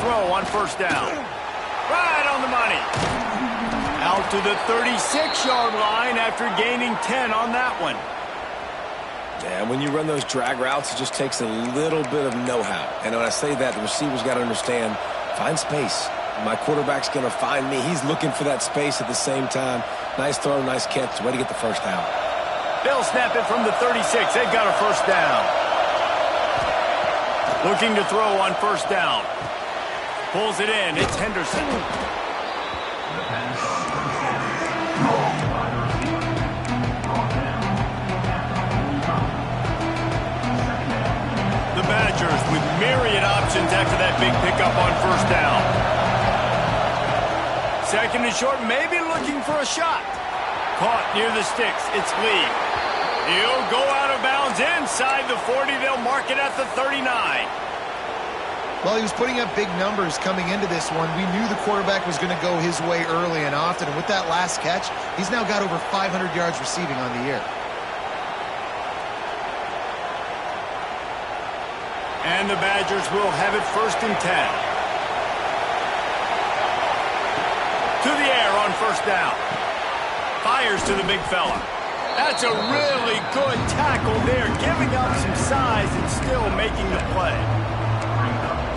throw on first down. Right on the money. Out to the 36-yard line after gaining 10 on that one. Yeah, when you run those drag routes, it just takes a little bit of know-how. And when I say that, the receiver's got to understand, find space. My quarterback's going to find me. He's looking for that space at the same time. Nice throw, nice catch. Way to get the first down. They'll snap it from the 36. They've got a first down. Looking to throw on first down. Pulls it in. It's Henderson. The Badgers with myriad options after that big pickup on first down. Second and short, maybe looking for a shot. Caught near the sticks. It's Lee. He'll go out of bounds inside the 40. They'll mark it at the 39. Well, he was putting up big numbers coming into this one. We knew the quarterback was going to go his way early and often. And with that last catch, he's now got over 500 yards receiving on the year. And the Badgers will have it first and 10. To the air on first down. Fires to the big fella. That's a really good tackle there, giving up some size and still making the play.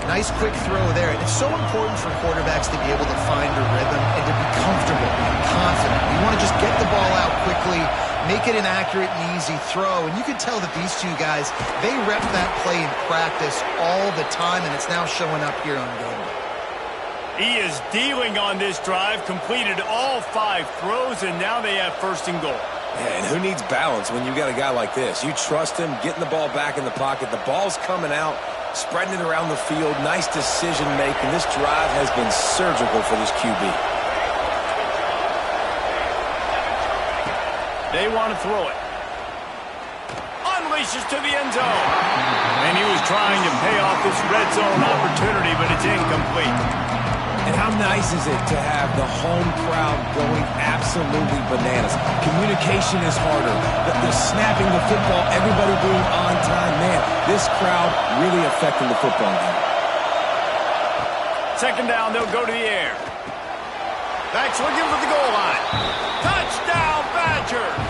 Nice quick throw there. And it's so important for quarterbacks to be able to find a rhythm and to be comfortable and confident. You want to just get the ball out quickly, make it an accurate and easy throw. And you can tell that these two guys, they rep that play in practice all the time, and it's now showing up here on game day. He is dealing on this drive, completed all 5 throws, and now they have first and goal. Yeah, and who needs balance when you got a guy like this? You trust him, getting the ball back in the pocket. The ball's coming out, spreading it around the field. Nice decision-making. This drive has been surgical for this QB. They want to throw it. Unleashes to the end zone. And he was trying to pay off this red zone opportunity, but it's incomplete. And how nice is it to have the home crowd going absolutely bananas? Communication is harder. The snapping the football, everybody being on time. Man, this crowd really affecting the football game. Second down, they'll go to the air. Backs looking for the goal line. Touchdown, Badgers!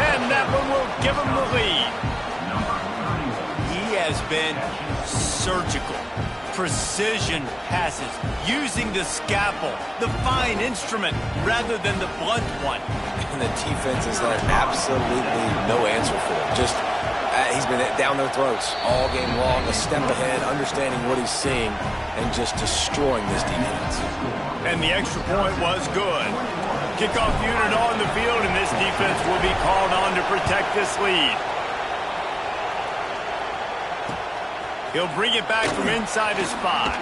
And that one will give them the lead. He has been surgical. Precision passes, using the scalpel, the fine instrument, rather than the blunt one. And the defense has had absolutely no answer for it. Just, he's been down their throats all game long, a step ahead, understanding what he's seeing, and just destroying this defense. And the extra point was good. Kickoff unit on the field, and this defense will be called on to protect this lead. He'll bring it back from inside his 5.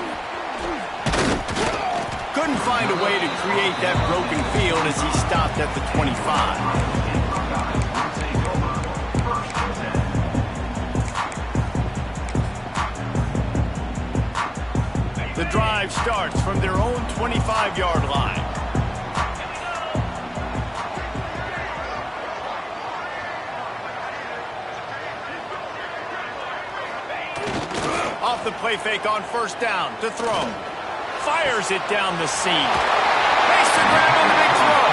Couldn't find a way to create that broken field as he stopped at the 25. The drive starts from their own 25-yard line. Off the play fake on first down to throw. Fires it down the seam. Makes the grab on the big throw.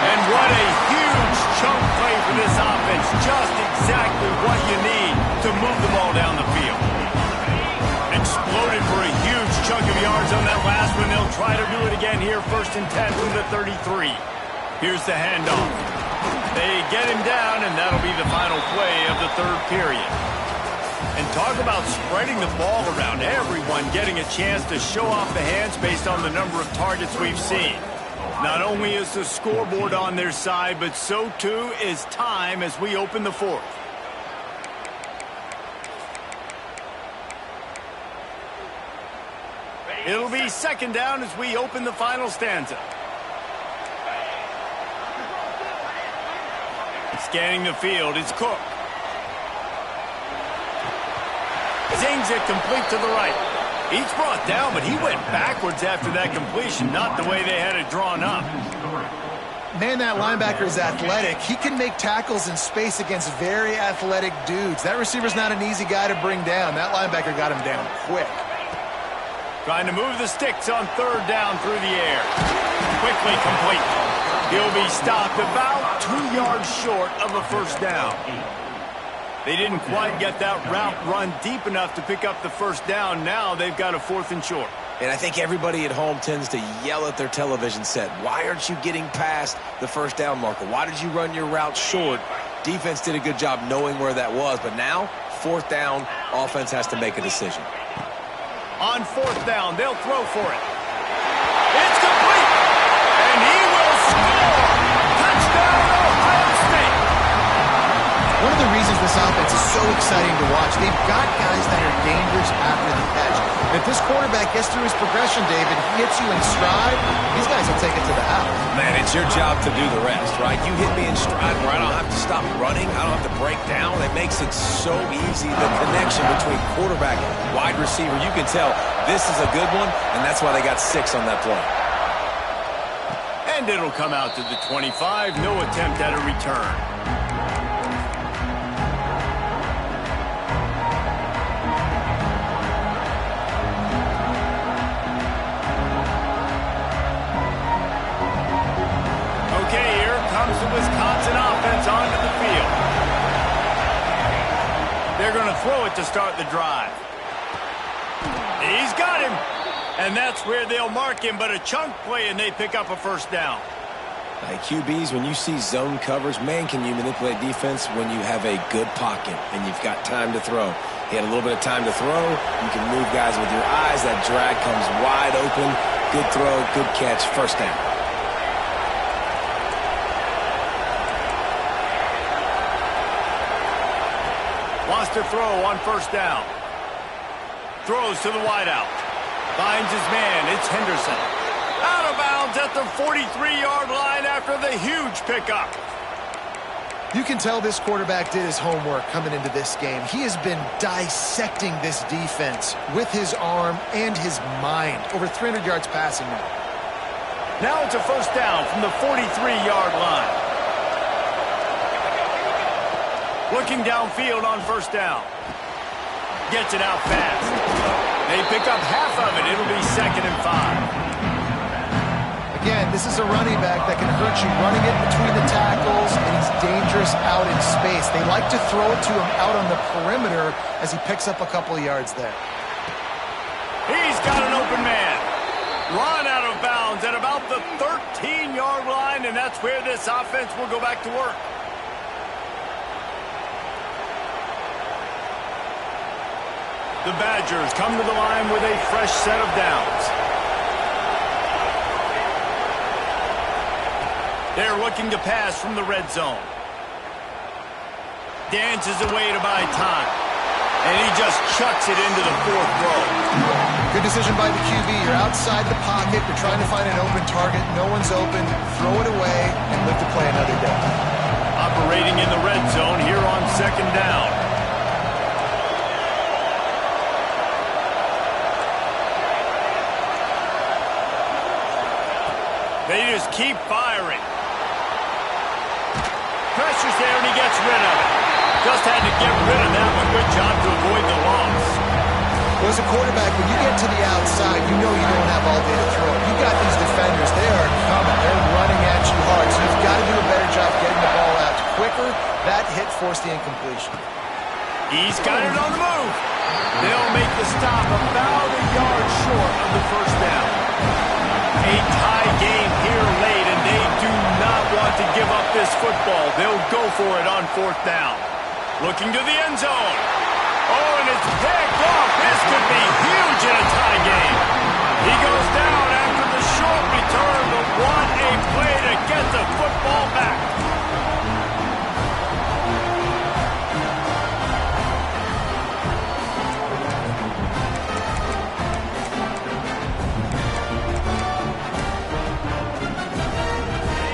And what a huge chunk play for this offense. Just exactly what you need to move the ball down the field. Exploded for a huge chunk of yards on that last one. They'll try to do it again here. First and 10 from the 33. Here's the handoff. They get him down, and that'll be the final play of the third period. And talk about spreading the ball around. Everyone getting a chance to show off the hands based on the number of targets we've seen. Not only is the scoreboard on their side, but so too is time as we open the fourth. It'll be second down as we open the final stanza. Scanning the field, it's Cook. Zings it complete to the right. He's brought down, but he went backwards after that completion, not the way they had it drawn up. Man, that linebacker is athletic. He can make tackles in space against very athletic dudes. That receiver's not an easy guy to bring down. That linebacker got him down quick. Trying to move the sticks on third down through the air. Quickly complete. He'll be stopped about 2 yards short of a first down. They didn't quite get that route run deep enough to pick up the first down. Now they've got a 4th and short. And I think everybody at home tends to yell at their television set. Why aren't you getting past the first down marker? Why did you run your route short? Defense did a good job knowing where that was. But now, 4th down, offense has to make a decision. On 4th down, they'll throw for it. It's complete. And he will score. Touchdown, Ohio State. One of the reasons this offense is so exciting to watch, they've got guys that are dangerous after the catch. And if this quarterback gets through his progression, David, he hits you in stride, these guys will take it to the house. Man, it's your job to do the rest, right? You hit me in stride where I don't have to stop running. I don't have to break down. It makes it so easy. The connection between quarterback and wide receiver, you can tell this is a good one, and that's why they got 6 on that play. And it'll come out to the 25. No attempt at a return. The Wisconsin offense onto the field. They're going to throw it to start the drive. He's got him. And that's where they'll mark him, but a chunk play and they pick up a first down. Hey, QBs, when you see zone coverage, man, can you manipulate defense when you have a good pocket and you've got time to throw. He had a little bit of time to throw. You can move guys with your eyes. That drag comes wide open. Good throw, good catch, first down. Wants to throw on first down. Throws to the wideout. Finds his man. It's Henderson. Out of bounds at the 43-yard line after the huge pickup. You can tell this quarterback did his homework coming into this game. He has been dissecting this defense with his arm and his mind. Over 300 yards passing now. Now it's a first down from the 43-yard line. Looking downfield on first down. Gets it out fast. They pick up half of it. It'll be 2nd and 5. Again, this is a running back that can hurt you running it between the tackles, and he's dangerous out in space. They like to throw it to him out on the perimeter as he picks up a couple of yards there. He's got an open man. Run out of bounds at about the 13-yard line, and that's where this offense will go back to work. The Badgers come to the line with a fresh set of downs. They're looking to pass from the red zone. Dances away to buy time. And he just chucks it into the 4th row. Good decision by the QB. You're outside the pocket. You're trying to find an open target. No one's open. Throw it away and live to play another day. Operating in the red zone here on 2nd down. They just keep firing. Pressure's there, and he gets rid of it. Just had to get rid of that one. Good job to avoid the loss. Well, as a quarterback, when you get to the outside, you know you don't have all day to throw. You got these defenders. They are coming. They're running at you hard. So you've got to do a better job getting the ball out quicker. That hit forced the incompletion. He's got it on the move. They'll make the stop about a yard short of the first down. A tie game here late, and they do not want to give up this football. They'll go for it on 4th down. Looking to the end zone. Oh, and it's picked off. This could be huge in a tie game. He goes down after the short return, but what a play to get the football back.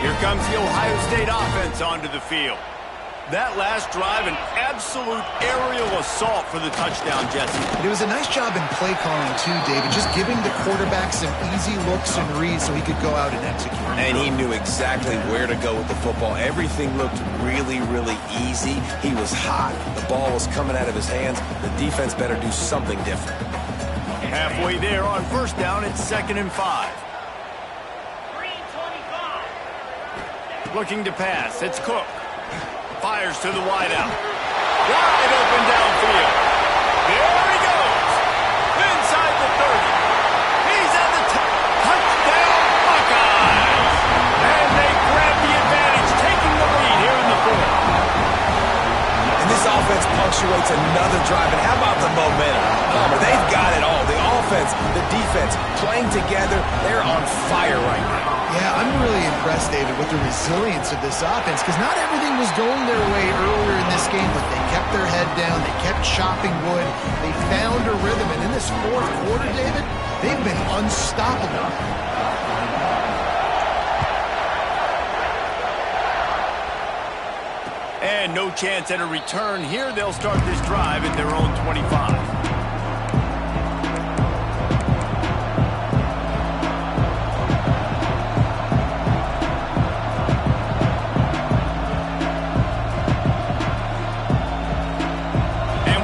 Here comes the Ohio State offense onto the field. That last drive, an absolute aerial assault for the touchdown, Jesse. It was a nice job in play calling, too, David, just giving the quarterback some easy looks and reads so he could go out and execute. And he knew exactly where to go with the football. Everything looked really, really easy. He was hot. The ball was coming out of his hands. The defense better do something different. Halfway there on first down, it's 2nd and 5. Looking to pass, it's Cook. Fires to the wideout. Wide open downfield. There he goes. Inside the 30. He's at the touchdown Buckeyes. And they grab the advantage, taking the lead here in the 4th. And this offense punctuates another drive. And how about the momentum? Palmer, they've got it all. The offense, the defense, playing together. They're on fire right now. Yeah, I'm really impressed, David, with the resilience of this offense because not everything was going their way earlier in this game, but they kept their head down. They kept chopping wood. They found a rhythm. And in this 4th quarter, David, they've been unstoppable. And no chance at a return here. They'll start this drive at their own 25.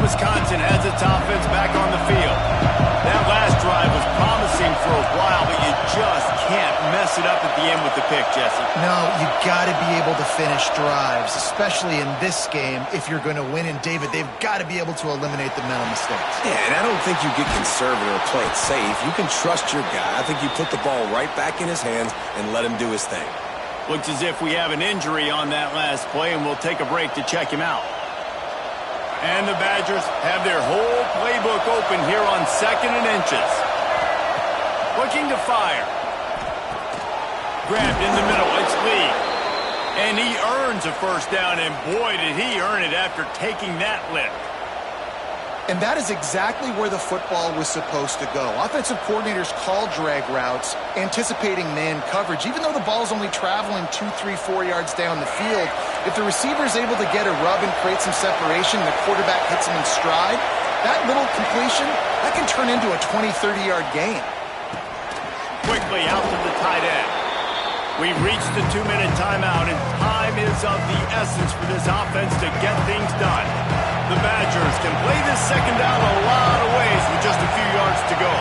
Wisconsin has its offense back on the field. That last drive was promising for a while, but you just can't mess it up at the end with the pick, Jesse. No, you got to be able to finish drives, especially in this game if you're going to win. And, David, they've got to be able to eliminate the mental mistakes. Yeah, and I don't think you get conservative or play it safe. You can trust your guy. I think you put the ball right back in his hands and let him do his thing. Looks as if we have an injury on that last play, and we'll take a break to check him out. And the Badgers have their whole playbook open here on 2nd and inches. Looking to fire. Grabbed in the middle. It's Lee. And he earns a first down, and boy, did he earn it after taking that lift. And that is exactly where the football was supposed to go. Offensive coordinators call drag routes, anticipating man coverage. Even though the ball's only traveling 2, 3, 4 yards down the field, if the receiver is able to get a rub and create some separation, the quarterback hits him in stride, that little completion, that can turn into a 20, 30-yard gain. Quickly out to the tight end. We've reached the 2-minute timeout, and time is of the essence for this offense to get things done. The Badgers can play this second down a lot of ways with just a few yards to go.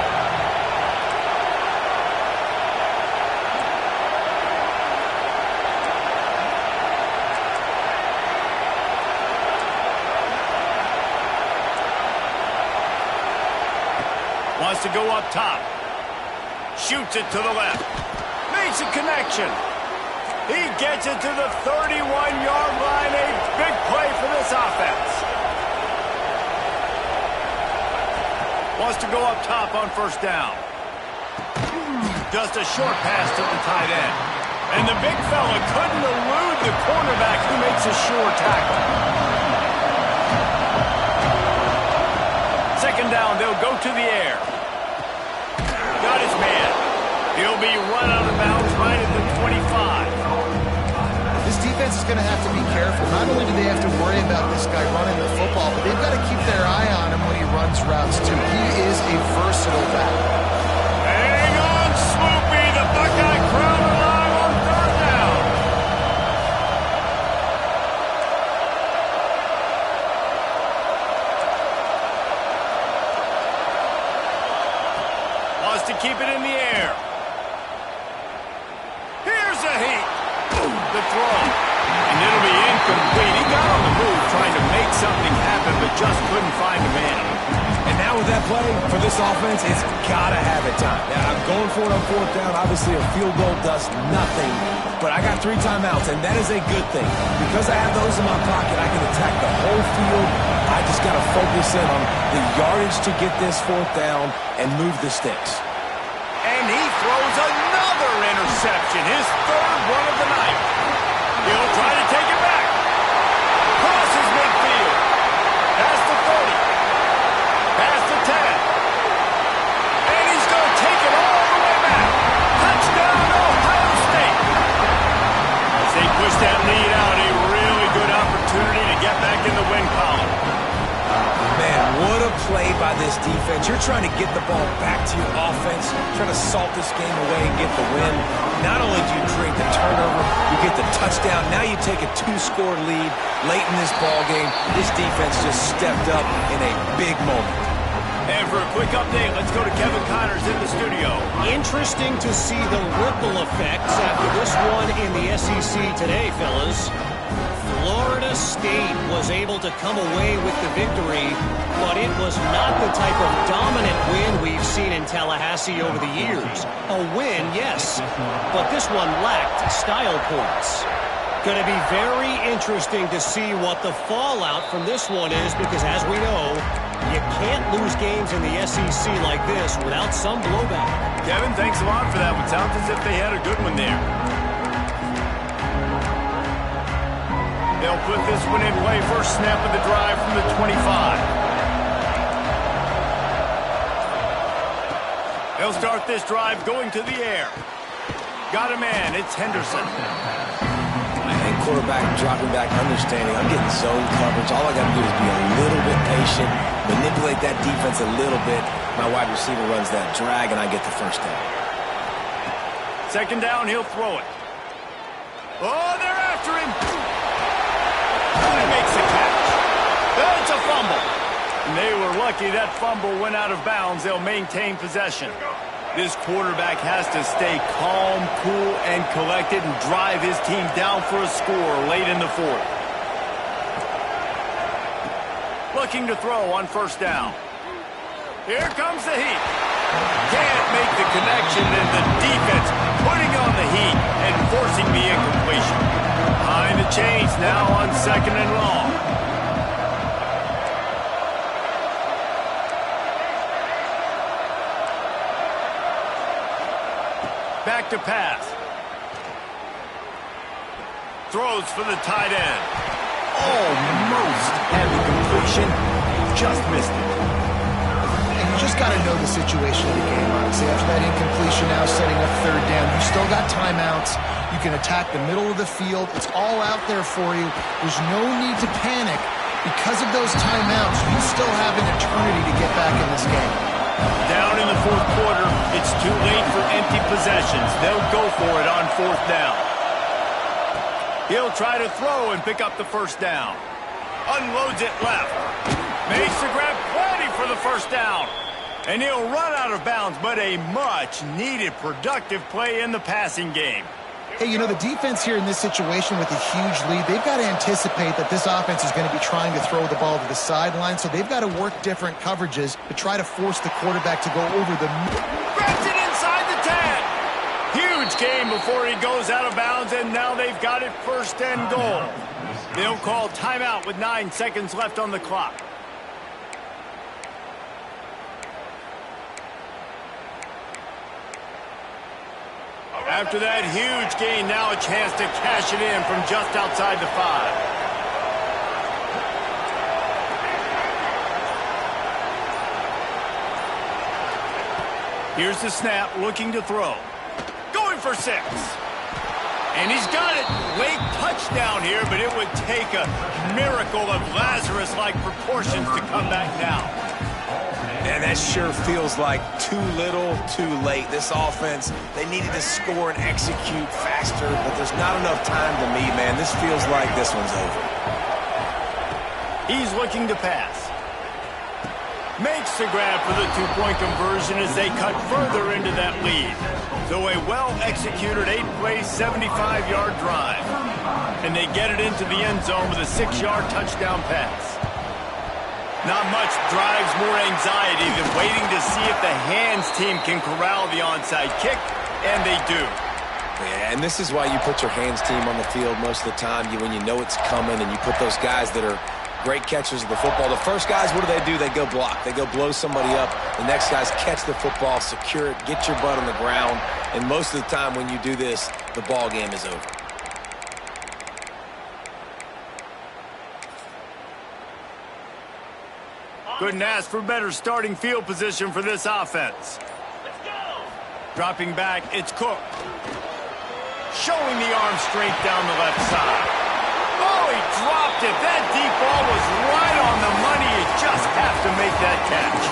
Wants to go up top. Shoots it to the left. Makes a connection. He gets it to the 31-yard line. A big play for this offense. Wants to go up top on first down. Just a short pass to the tight end. And the big fella couldn't elude the cornerback who makes a sure tackle. 2nd down, they'll go to the air. Got his man. He'll be run out of bounds right at the 25. This defense is going to have to be careful. Not only do they have to worry about this guy running the football, but they've got to keep their eye on him when he runs routes, too. He is a versatile back. Hang on, Swoopy. The Buckeye crowd alive on 3rd down. Wants to keep it in the air. Here's a heat. The throw. And it'll be incomplete. He got on the move trying to make something happen, but just couldn't find a man. And now with that play, for this offense, it's got to have it time. Now, I'm going for it on 4th down. Obviously, a field goal does nothing. But I got 3 timeouts, and that is a good thing. Because I have those in my pocket, I can attack the whole field. I just got to focus in on the yardage to get this 4th down and move the sticks. And he throws another interception, his 3rd one of the night. He'll try to take it back. Crosses midfield. Past the 30. Past the 10. And he's going to take it all the way back. Touchdown, Ohio State. As they push that lead out, a really good opportunity to get back in the win column. Man, what a play by this defense. You're trying to get the ball back to your offense, trying to salt this game away and get the win. Not only do you create the turnover, you get the touchdown. Now you take a 2-score lead late in this ball game. This defense just stepped up in a big moment. And for a quick update, let's go to Kevin Connors in the studio. Interesting to see the ripple effects after this one in the SEC today, fellas. Florida State was able to come away with the victory, but it was not the type of dominant win we've seen in Tallahassee over the years. A win, yes, but this one lacked style points. Going to be very interesting to see what the fallout from this one is, because as we know, you can't lose games in the SEC like this without some blowback. Kevin, thanks a lot for that one. Sounds as if they had a good one there. They'll put this one in play. First snap of the drive from the 25. They'll start this drive going to the air. Got a man. It's Henderson. And quarterback dropping back, understanding I'm getting zone coverage. All I got to do is be a little bit patient, manipulate that defense a little bit. My wide receiver runs that drag, and I get the first down. Second down, he'll throw it. Oh, they're after him. He makes a catch. That's a fumble. And they were lucky that fumble went out of bounds. They'll maintain possession. This quarterback has to stay calm, cool, and collected and drive his team down for a score late in the fourth. Looking to throw on first down. Here comes the heat. Can't make the connection, and the defense putting on the heat and forcing the incompletion. Behind the chains now on second and long. Back to pass. Throws for the tight end. Almost had the completion. Just missed it. And you just got to know the situation of the game, honestly. After that incompletion, now setting up third down. You still got timeouts. You can attack the middle of the field. It's all out there for you. There's no need to panic. Because of those timeouts, you still have an eternity to get back in this game. Down in the fourth quarter, it's too late for empty possessions. They'll go for it on fourth down. He'll try to throw and pick up the first down. Unloads it left. Makes the grab, plenty for the first down. And he'll run out of bounds, but a much-needed productive play in the passing game. Hey, you know, the defense here in this situation with a huge lead, they've got to anticipate that this offense is going to be trying to throw the ball to the sideline, so they've got to work different coverages to try to force the quarterback to go over the... Grabs it inside the 10. Huge game before he goes out of bounds, and now they've got it first and goal. They'll call timeout with 9 seconds left on the clock. After that huge gain, now a chance to cash it in from just outside the 5. Here's the snap, looking to throw. Going for 6. And he's got it. Late touchdown here, but it would take a miracle of Lazarus-like proportions to come back down. And that sure feels like too little, too late. This offense, they needed to score and execute faster, but there's not enough time to me, man. This feels like this one's over. He's looking to pass. Makes the grab for the two-point conversion as they cut further into that lead. So a well-executed 8-play, 75-yard drive. And they get it into the end zone with a 6-yard touchdown pass. Not much drives more anxiety than waiting to see if the hands team can corral the onside kick, and they do. Yeah, and this is why you put your hands team on the field most of the time, when you know it's coming, and you put those guys that are great catchers of the football. The first guys, what do? They go block. They go blow somebody up. The next guys catch the football, secure it, get your butt on the ground, and most of the time when you do this, the ball game is over. Couldn't ask for better starting field position for this offense. Let's go. Dropping back, it's Cook. Showing the arm strength down the left side. Oh, he dropped it. That deep ball was right on the money. You just have to make that catch.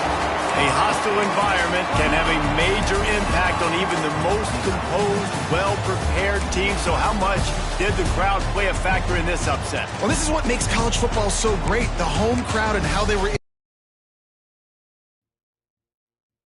A hostile environment can have a major impact on even the most composed, well-prepared team. So how much did the crowd play a factor in this upset? Well, this is what makes college football so great. The home crowd and how they were